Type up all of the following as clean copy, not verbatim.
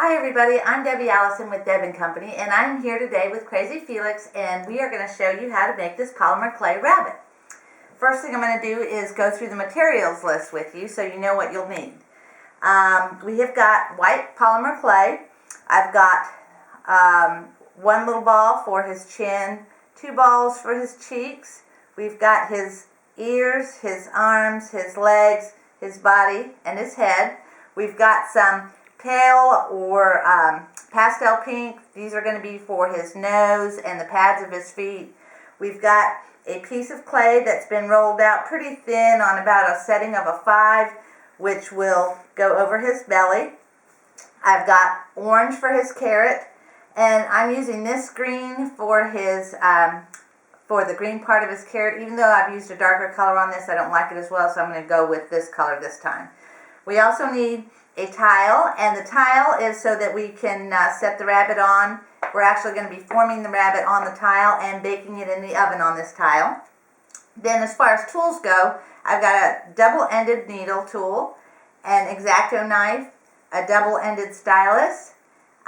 Hi everybody, I'm Debbie Allison with Deb & Company, and I'm here today with Crazy Felix, and we are going to show you how to make this polymer clay rabbit. First thing I'm going to do is go through the materials list with you so you know what you'll need. We have got white polymer clay. I've got one little ball for his chin, 2 balls for his cheeks. We've got his ears, his arms, his legs, his body, and his head. We've got some pale or pastel pink. These are going to be for his nose and the pads of his feet. We've got a piece of clay that's been rolled out pretty thin on about a setting of a 5, which will go over his belly. I've got orange for his carrot, and I'm using this green for his for the green part of his carrot. Even though I've used a darker color on this, I don't like it as well, so I'm going to go with this color this time. We also need a tile, and the tile is so that we can set the rabbit on. We're actually going to be forming the rabbit on the tile and baking it in the oven on this tile. Then as far as tools go, I've got a double-ended needle tool, an X-Acto knife, a double-ended stylus.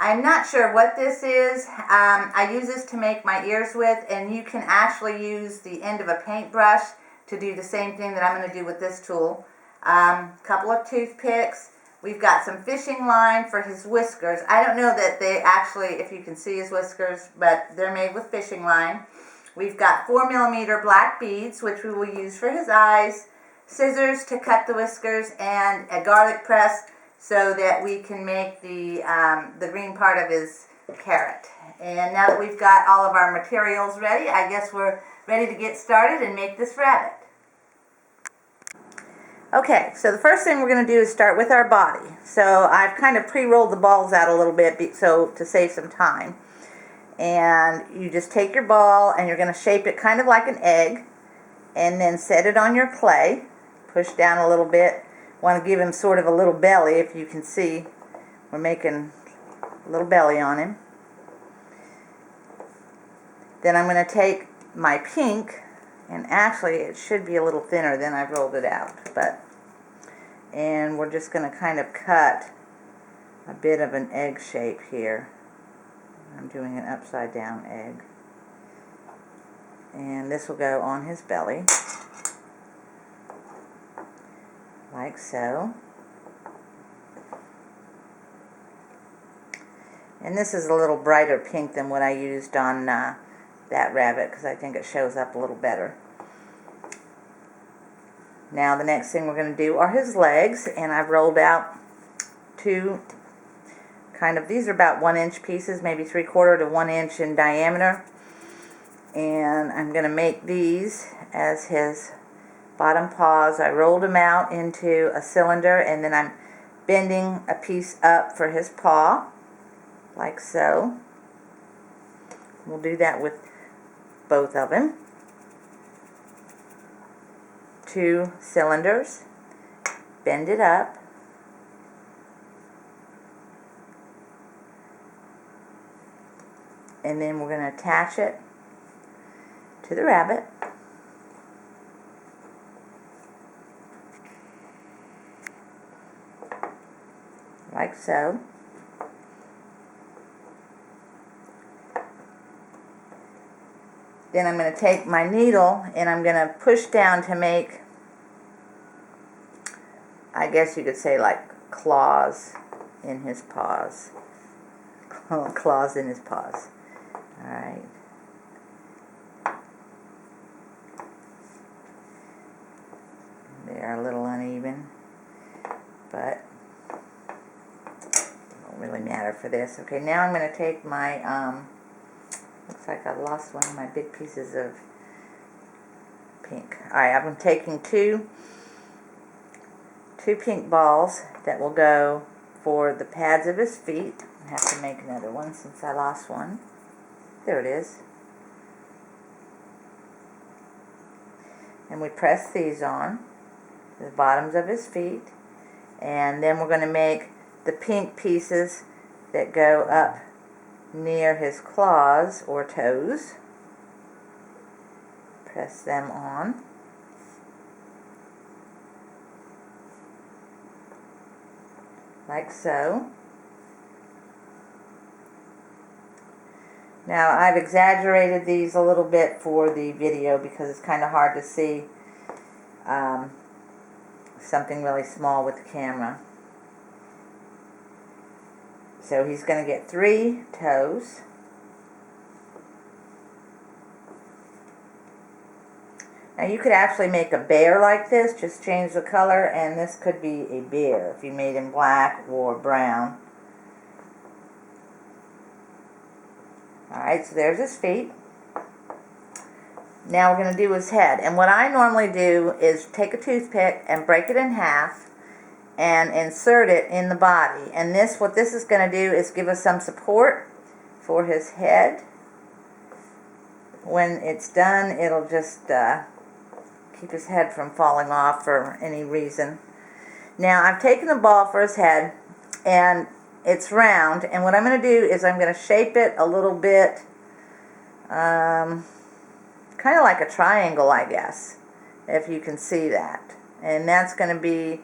I'm not sure what this is. I use this to make my ears with, and you can actually use the end of a paintbrush to do the same thing that I'm going to do with this tool. Couple of toothpicks. We've got some fishing line for his whiskers. I don't know that they actually, if you can see his whiskers, but they're made with fishing line. We've got 4mm black beads, which we will use for his eyes, scissors to cut the whiskers, and a garlic press so that we can make the green part of his carrot. And now that we've got all of our materials ready, I guess we're ready to get started and make this rabbit. Okay, so the first thing we're going to do is start with our body. So I've kind of pre-rolled the balls out a little bit to save some time. And you just take your ball and you're going to shape it kind of like an egg, and then set it on your clay. Push down a little bit. Want to give him sort of a little belly. If you can see, we're making a little belly on him. Then I'm going to take my pink, and actually it should be a little thinner than I've rolled it out, and we're just going to kind of cut a bit of an egg shape here. I'm doing an upside down egg, and this will go on his belly like so. And this is a little brighter pink than what I used on that rabbit, because I think it shows up a little better. Now the next thing we're going to do are his legs, and I've rolled out 2 these are about 1-inch pieces, maybe 3/4 to 1 inch in diameter. And I'm going to make these as his bottom paws. I rolled them out into a cylinder, and then I'm bending a piece up for his paw, like so. We'll do that with both of them. 2 cylinders, bend it up, and then we're going to attach it to the rabbit. Like so. Then I'm going to take my needle and I'm going to push down to make, I guess you could say, like claws in his paws. Claws in his paws. Alright. They are a little uneven, but it won't really matter for this. Okay, now I'm going to take my, looks like I lost one of my big pieces of pink. Alright, I'm taking two pink balls that will go for the pads of his feet. I have to make another one since I lost one. There it is. And we press these on the bottoms of his feet. And then we're going to make the pink pieces that go up near his claws or toes. Press them on. Like so. Now I've exaggerated these a little bit for the video because it's kind of hard to see something really small with the camera. So he's going to get 3 toes. Now you could actually make a bear like this, just change the color, and this could be a bear if you made him black or brown. Alright, so there's his feet. Now we're going to do his head. And what I normally do is take a toothpick and break it in half and insert it in the body. And what this is going to do is give us some support for his head. When it's done, it'll just keep his head from falling off for any reason. Now I've taken the ball for his head, and it's round, and what I'm going to do is I'm going to shape it a little bit, kind of like a triangle, I guess, if you can see that. And that's going to be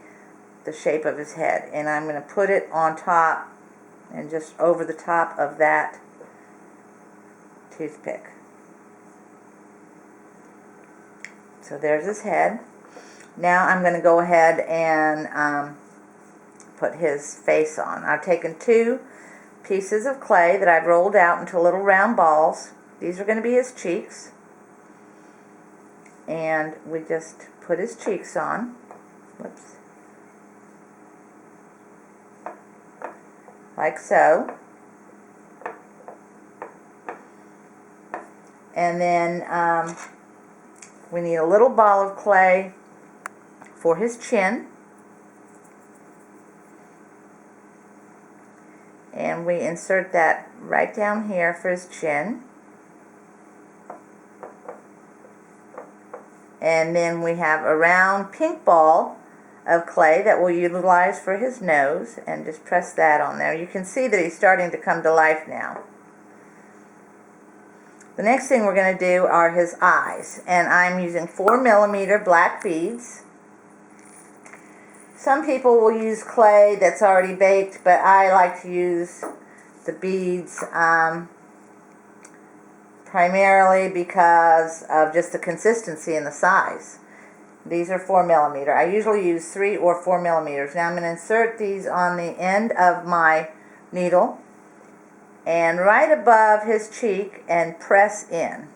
the shape of his head, and I'm going to put it on top and just over the top of that toothpick. So there's his head. Now I'm going to go ahead and put his face on. I've taken 2 pieces of clay that I've rolled out into little round balls. These are going to be his cheeks. And we just put his cheeks on. Whoops. Like so. And then we need a little ball of clay for his chin. And we insert that right down here for his chin. And then we have a round pink ball of clay that we'll utilize for his nose, and just press that on there. You can see that he's starting to come to life now. The next thing we're going to do are his eyes, and I'm using 4mm black beads. Some people will use clay that's already baked, but I like to use the beads primarily because of just the consistency and the size. These are 4mm. I usually use 3 or 4mm. Now I'm going to insert these on the end of my needle and right above his cheek and press in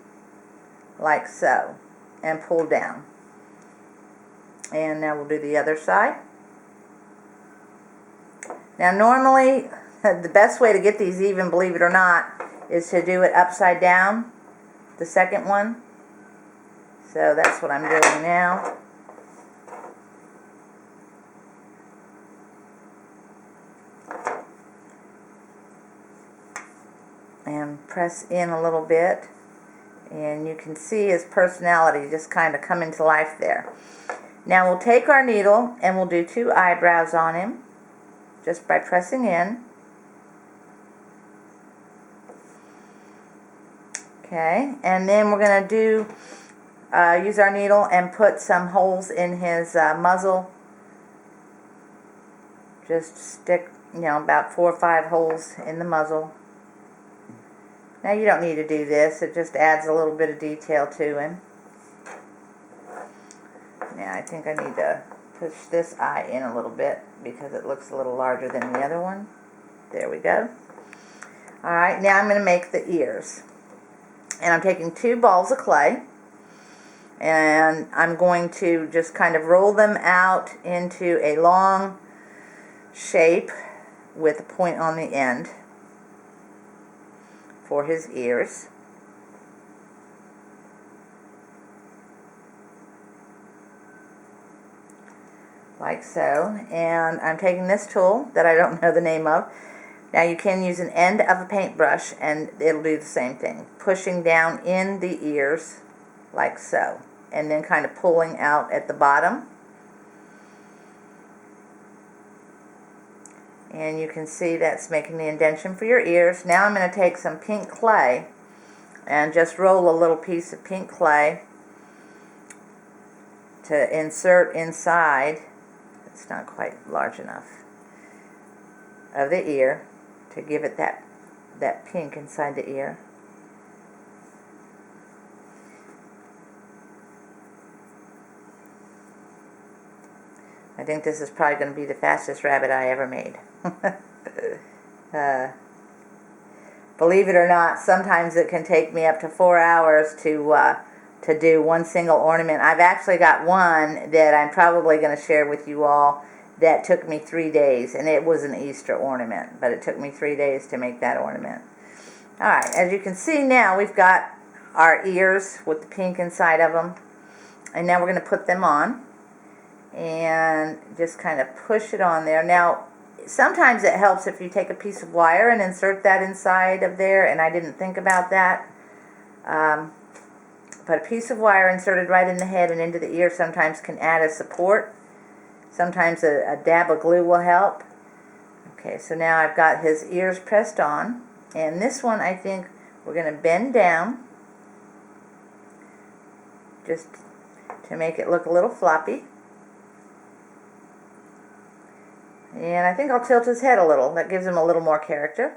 like so and pull down. And now we'll do the other side. Now normally the best way to get these even, believe it or not, is to do it upside down, the second one. So that's what I'm doing now. And press in a little bit, and you can see his personality just kind of come into life there. Now we'll take our needle and we'll do 2 eyebrows on him just by pressing in. Okay, and then we're going to use our needle and put some holes in his muzzle. Just stick, about 4 or 5 holes in the muzzle. Now you don't need to do this, it just adds a little bit of detail to him. Now I think I need to push this eye in a little bit because it looks a little larger than the other one. There we go. Alright, now I'm going to make the ears. And I'm taking 2 balls of clay, and I'm going to just kind of roll them out into a long shape with a point on the end for his ears. Like so. And I'm taking this tool that I don't know the name of. Now you can use an end of a paintbrush and it'll do the same thing. Pushing down in the ears like so. And then kind of pulling out at the bottom. And you can see that's making the indentation for your ears. Now I'm going to take some pink clay and just roll a little piece of pink clay to insert inside. It's not quite large enough of the ear to give it that pink inside the ear. I think this is probably going to be the fastest rabbit I ever made. Believe it or not, sometimes it can take me up to 4 hours to do one single ornament. I've actually got one that I'm probably going to share with you all that took me 3 days, and it was an Easter ornament, but it took me 3 days to make that ornament. Alright, as you can see now, we've got our ears with the pink inside of them, and now we're going to put them on and just kind of push it on there. Now, sometimes it helps if you take a piece of wire and insert that inside of there, and I didn't think about that. But a piece of wire inserted right in the head and into the ear sometimes can add a support. Sometimes a dab of glue will help. Okay, so now I've got his ears pressed on, and this one I think we're going to bend down just to make it look a little floppy. And I think I'll tilt his head a little. That gives him a little more character.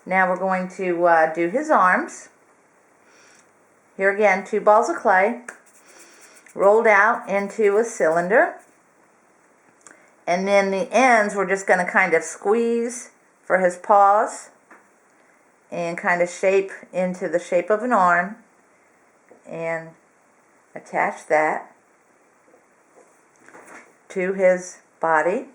Now we're going to do his arms. Here again, 2 balls of clay rolled out into a cylinder. And then the ends we're just going to kind of squeeze for his paws and kind of shape into the shape of an arm and attach that to his body.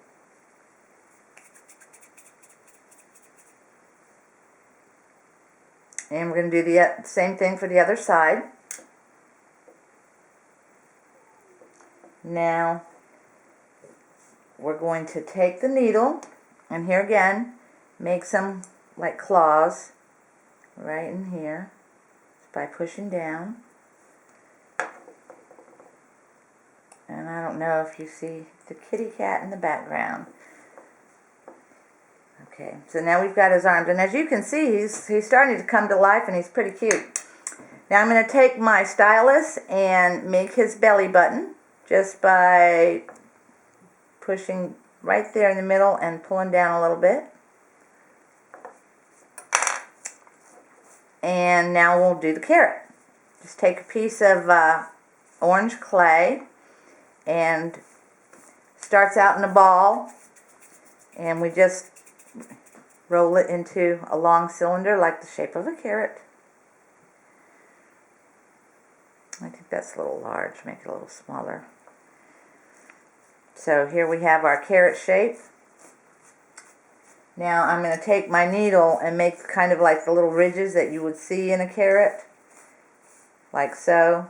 And we're going to do the same thing for the other side. Now, we're going to take the needle, and here again, make some like claws right in here by pushing down. And I don't know if you see the kitty cat in the background. Okay, so now we've got his arms, and as you can see, he's starting to come to life, and he's pretty cute. Now I'm going to take my stylus and make his belly button just by pushing right there in the middle and pulling down a little bit. And now we'll do the carrot. Just take a piece of orange clay, and starts out in a ball, and we just roll it into a long cylinder like the shape of a carrot. I think that's a little large, make it a little smaller. So here we have our carrot shape. Now I'm going to take my needle and make kind of like the little ridges that you would see in a carrot, like so.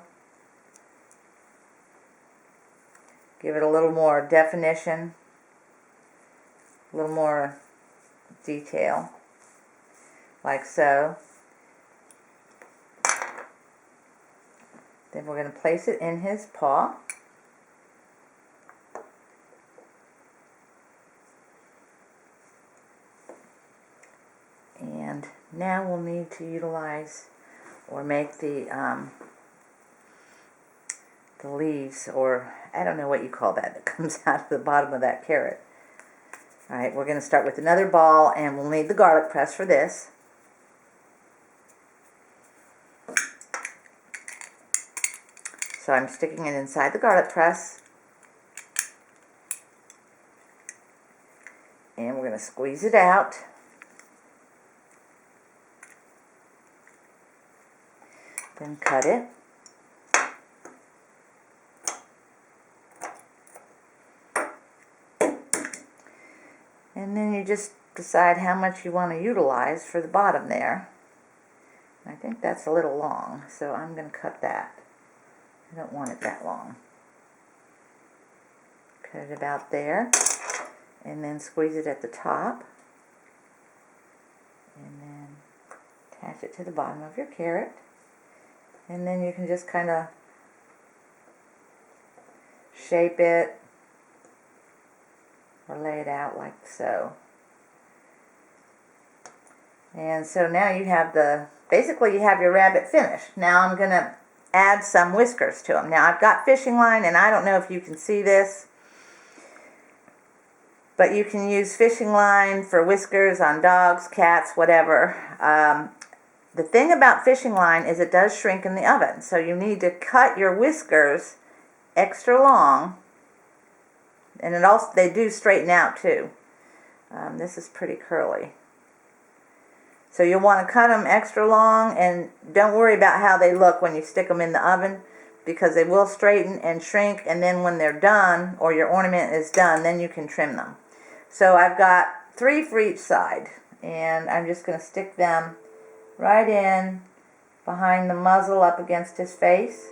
Give it a little more definition, a little more detail, like so. Then we're going to place it in his paw. And now we'll need to utilize or make the leaves, or I don't know what you call that comes out of the bottom of that carrot. Alright, we're going to start with another ball, and we'll need the garlic press for this. So I'm sticking it inside the garlic press. And we're going to squeeze it out. Then cut it. And then you just decide how much you want to utilize for the bottom there. I think that's a little long, so I'm going to cut that. I don't want it that long. Cut it about there, and then squeeze it at the top, and then attach it to the bottom of your carrot. And then you can just kind of shape it or lay it out like so. And so now you have basically you have your rabbit finished. Now I'm going to add some whiskers to him. Now I've got fishing line, and I don't know if you can see this, but you can use fishing line for whiskers on dogs, cats, whatever. The thing about fishing line is it does shrink in the oven, so you need to cut your whiskers extra long And it also, they do straighten out too. This is pretty curly. So you'll want to cut them extra long, and don't worry about how they look when you stick them in the oven, because they will straighten and shrink, and then when they're done, or your ornament is done, then you can trim them. So I've got 3 for each side, and I'm just going to stick them right in behind the muzzle up against his face,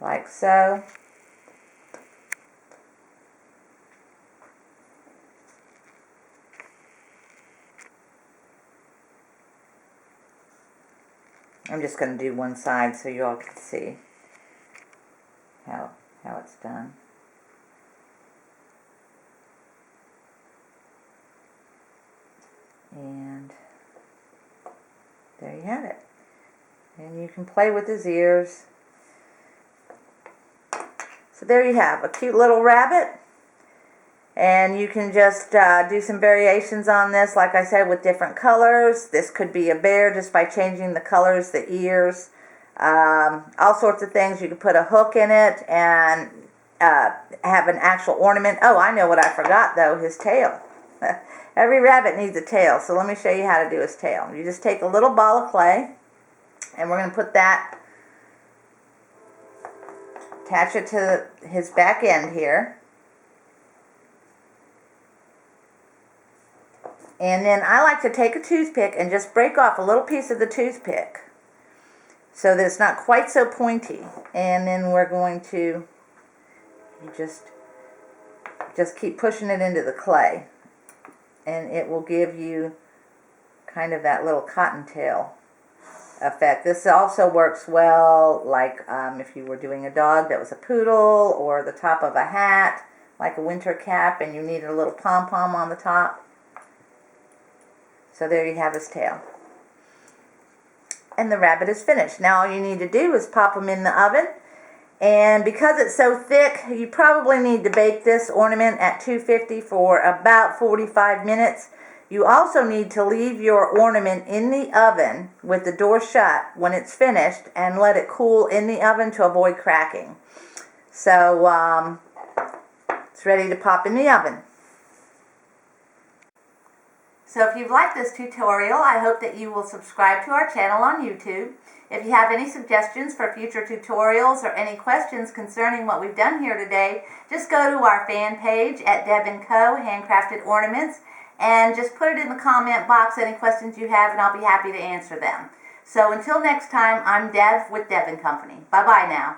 like so. I'm just going to do one side so you all can see how it's done. And there you have it. And you can play with his ears. So there you have a cute little rabbit. And you can just do some variations on this, like I said, with different colors. This could be a bear just by changing the colors, the ears, all sorts of things. You could put a hook in it and have an actual ornament. Oh, I know what I forgot, though, his tail. Every rabbit needs a tail, so let me show you how to do his tail. You just take a little ball of clay, and we're going to put that, attach it to his back end here. And then I like to take a toothpick and just break off a little piece of the toothpick so that it's not quite so pointy. And then we're going to just keep pushing it into the clay. And it will give you kind of that little cottontail effect. This also works well like if you were doing a dog that was a poodle, or the top of a hat, like a winter cap, and you needed a little pom-pom on the top. So there you have his tail. And the rabbit is finished. Now all you need to do is pop them in the oven. And because it's so thick, you probably need to bake this ornament at 250 for about 45 minutes. You also need to leave your ornament in the oven with the door shut when it's finished, and let it cool in the oven to avoid cracking. So it's ready to pop in the oven. So if you've liked this tutorial, I hope that you will subscribe to our channel on YouTube. If you have any suggestions for future tutorials or any questions concerning what we've done here today, just go to our fan page at Deb & Co. Handcrafted Ornaments, and just put it in the comment box, any questions you have, and I'll be happy to answer them. So until next time, I'm Deb with Deb & Company. Bye-bye now.